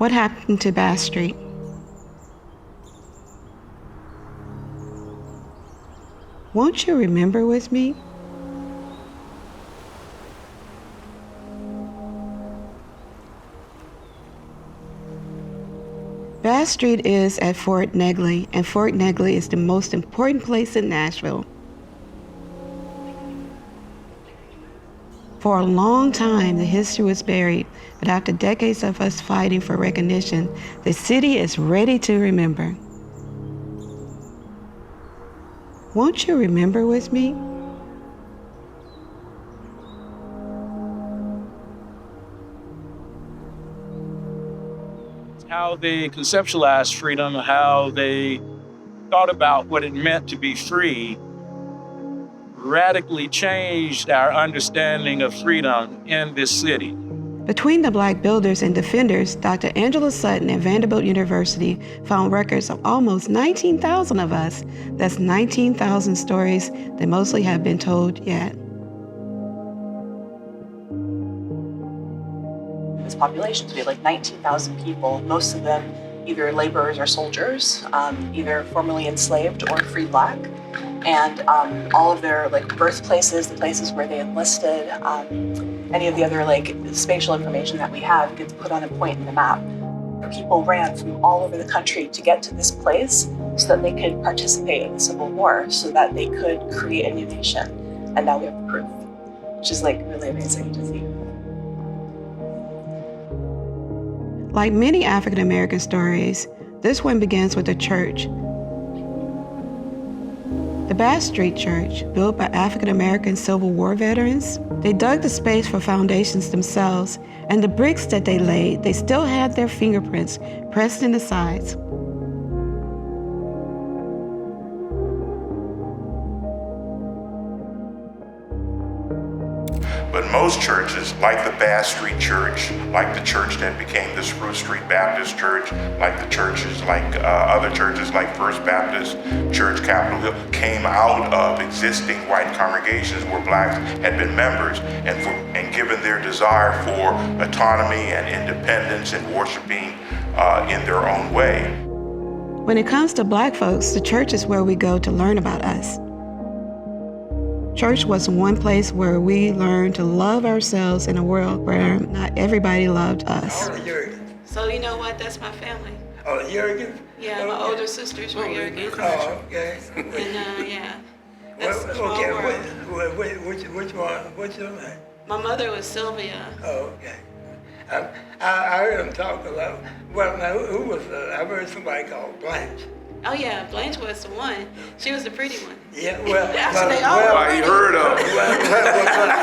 What happened to Bass Street? Won't you remember with me? Bass Street is at Fort Negley, and Fort Negley is the most important place in Nashville. For a long time, the history was buried, but after decades of us fighting for recognition, the city is ready to remember. Won't you remember with me? How they conceptualized freedom, how they thought about what it meant to be free, radically changed our understanding of freedom in this city. Between the Black builders and defenders, Dr. Angela Sutton at Vanderbilt University found records of almost 19,000 of us. That's 19,000 stories that mostly have been told yet. This population to be like 19,000 people, most of them either laborers or soldiers, either formerly enslaved or free Black. And all of their birthplaces, the places where they enlisted, any of the other spatial information that we have gets put on a point in the map. People ran from all over the country to get to this place so that they could participate in the Civil War, so that they could create a new nation. And now we have proof, which is really amazing to see. Like many African American stories, this one begins with a church. The Bass Street Church, built by African American Civil War veterans, they dug the space for foundations themselves, and the bricks that they laid, they still had their fingerprints pressed in the sides. But most churches, like the Bass Street Church, like the church that became the Spruce Street Baptist Church, like the churches, other churches like First Baptist Church, Capitol Hill, came out of existing white congregations where Blacks had been members and given their desire for autonomy and independence and worshiping in their own way. When it comes to Black folks, the church is where we go to learn about us. Church was one place where we learned to love ourselves in a world where not everybody loved us. So you know what? That's my family. Oh, Jurgens? Yeah, my older sisters were Jurgens. Oh, okay. And yeah, that's a small okay, world. which one? What's your name? My mother was Sylvia. Oh, okay. I heard him talk a lot. Well, now, who was I heard somebody called Blanche. Oh yeah, Blanche was the one. She was the pretty one. Yeah, well, Actually, they all were pretty. heard of it.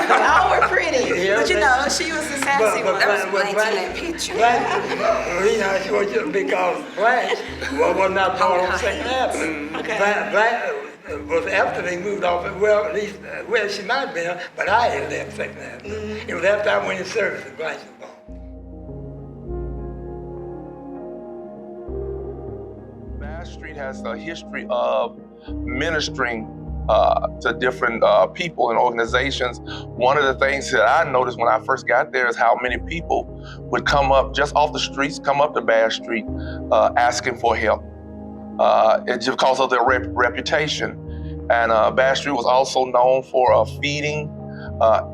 They all were pretty, Yeah, but she was the sassy one. That was Blanche in that picture. Blanche, she was just because Blanche was not born on St. Avenue. Okay. Blanche was after they moved off. Well, at least, she might have been, but I had left St. Avenue. It was after I went in service that Blanche was born. Bass Street has a history of ministering to different people and organizations. One of the things that I noticed when I first got there is how many people would come up just off the streets, come up to Bass Street asking for help. It's just because of their reputation. And Bass Street was also known for feeding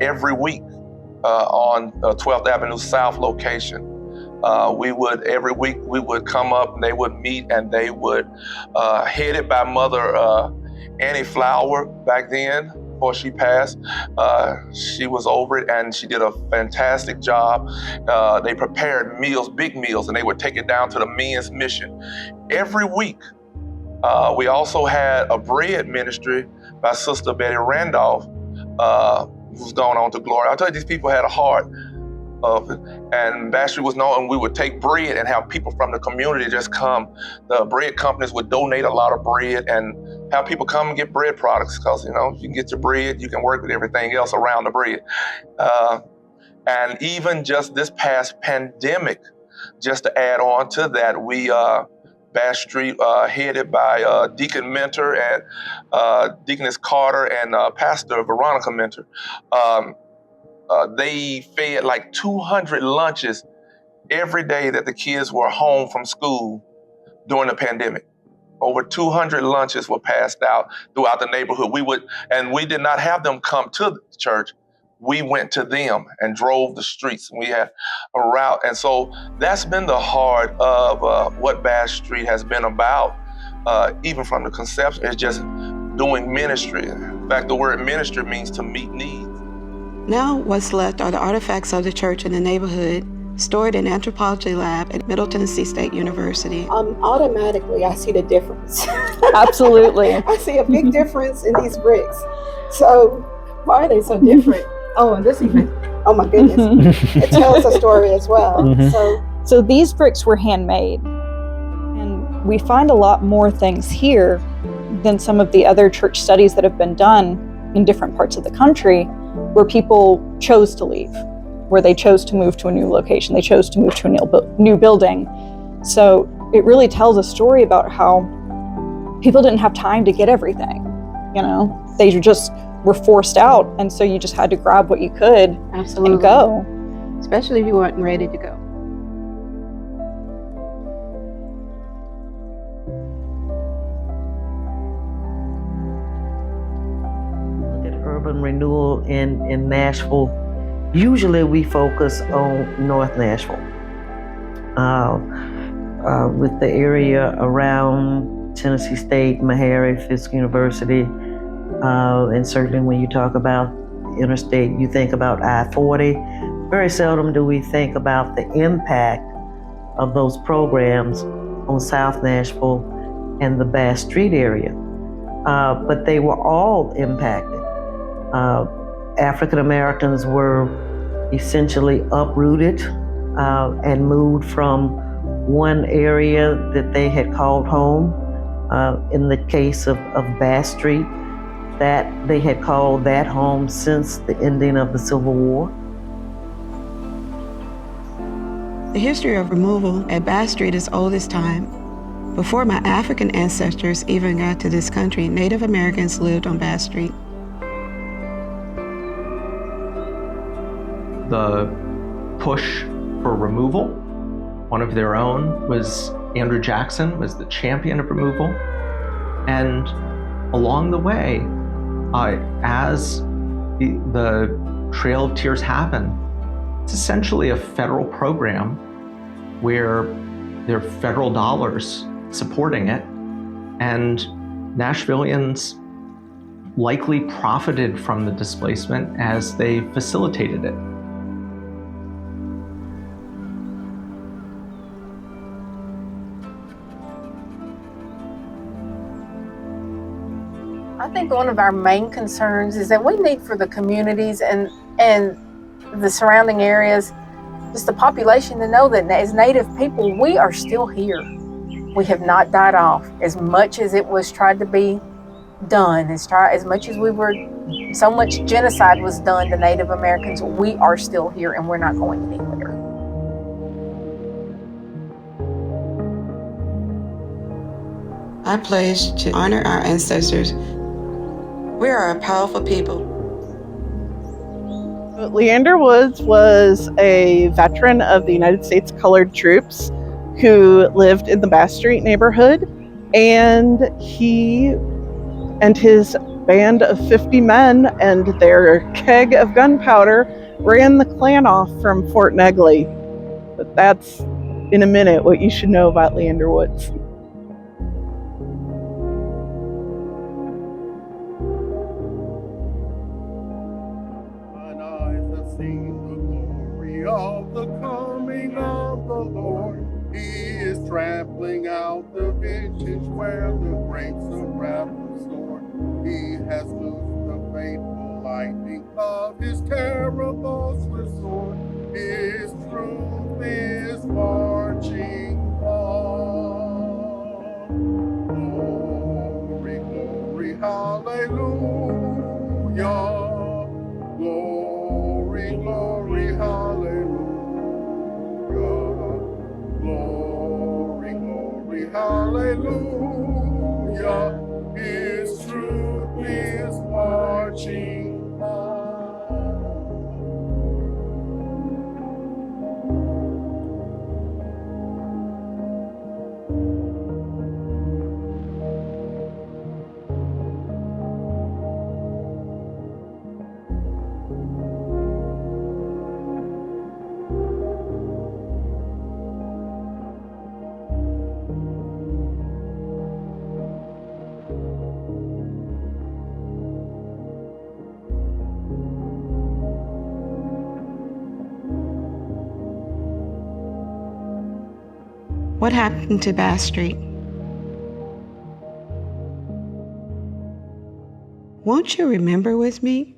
every week on 12th Avenue South location. Every week we would come up and they would meet, and they would, headed by Mother Annie Flower back then, before she passed. She was over it and she did a fantastic job. They prepared meals, big meals, and they would take it down to the men's mission every week. We also had a bread ministry by Sister Betty Randolph, who's gone on to glory. I'll tell you, these people had a heart of it. And Bass Street was known, and we would take bread and have people from the community just come. The bread companies would donate a lot of bread and have people come and get bread products, because, if you can get your bread, you can work with everything else around the bread. And even just this past pandemic, just to add on to that, we, Bass Street, headed by Deacon Mentor and Deaconess Carter and Pastor Veronica Mentor, they fed like 200 lunches every day that the kids were home from school during the pandemic. Over 200 lunches were passed out throughout the neighborhood. We did not have them come to the church. We went to them and drove the streets. We had a route. And so that's been the heart of what Bass Street has been about, even from the conception. It's just doing ministry. In fact, the word ministry means to meet needs. Now what's left are the artifacts of the church in the neighborhood, stored in an anthropology lab at Middle Tennessee State University. Automatically, I see the difference. Absolutely. I see a big difference in these bricks. So why are they so different? Oh, and this even, oh my goodness. It tells a story as well. Mm-hmm. So these bricks were handmade. And we find a lot more things here than some of the other church studies that have been done in different parts of the country where people chose to leave, where they chose to move to a new location, they chose to move to a new building. So it really tells a story about how people didn't have time to get everything, you know? They just were forced out, and so you just had to grab what you could and go. Especially if you weren't ready to go. Look at urban renewal in Nashville. Usually we focus on North Nashville. With the area around Tennessee State, Meharry, Fisk University, and certainly when you talk about interstate, you think about I-40. Very seldom do we think about the impact of those programs on South Nashville and the Bass Street area. But they were all impacted. African Americans were essentially uprooted and moved from one area that they had called home. In the case of Bass Street, that they had called that home since the ending of the Civil War. The history of removal at Bass Street is old as time. Before my African ancestors even got to this country, Native Americans lived on Bass Street. The push for removal, one of their own was Andrew Jackson, was the champion of removal. And along the way, as the Trail of Tears happened, it's essentially a federal program where there are federal dollars supporting it, and Nashvillians likely profited from the displacement as they facilitated it. I think one of our main concerns is that we need for the communities and the surrounding areas, just the population, to know that as Native people, we are still here. We have not died off. As much as it was tried to be done, as much as so much genocide was done to Native Americans, we are still here and we're not going anywhere. I pledge to honor our ancestors. We are a powerful people. Leander Woods was a veteran of the United States Colored Troops who lived in the Bass Street neighborhood, and he and his band of 50 men and their keg of gunpowder ran the Klan off from Fort Negley. But that's, in a minute, what you should know about Leander Woods. Of the coming of the Lord, He is trampling out the vintage where the grapes of wrath are stored. He has loosed the fateful lightning of His terrible sword. His truth is marching on. Glory, glory, hallelujah. Glory, glory, hallelujah. Glory, glory, hallelujah. His truth is marching on. What happened to Bass Street? Won't you remember with me?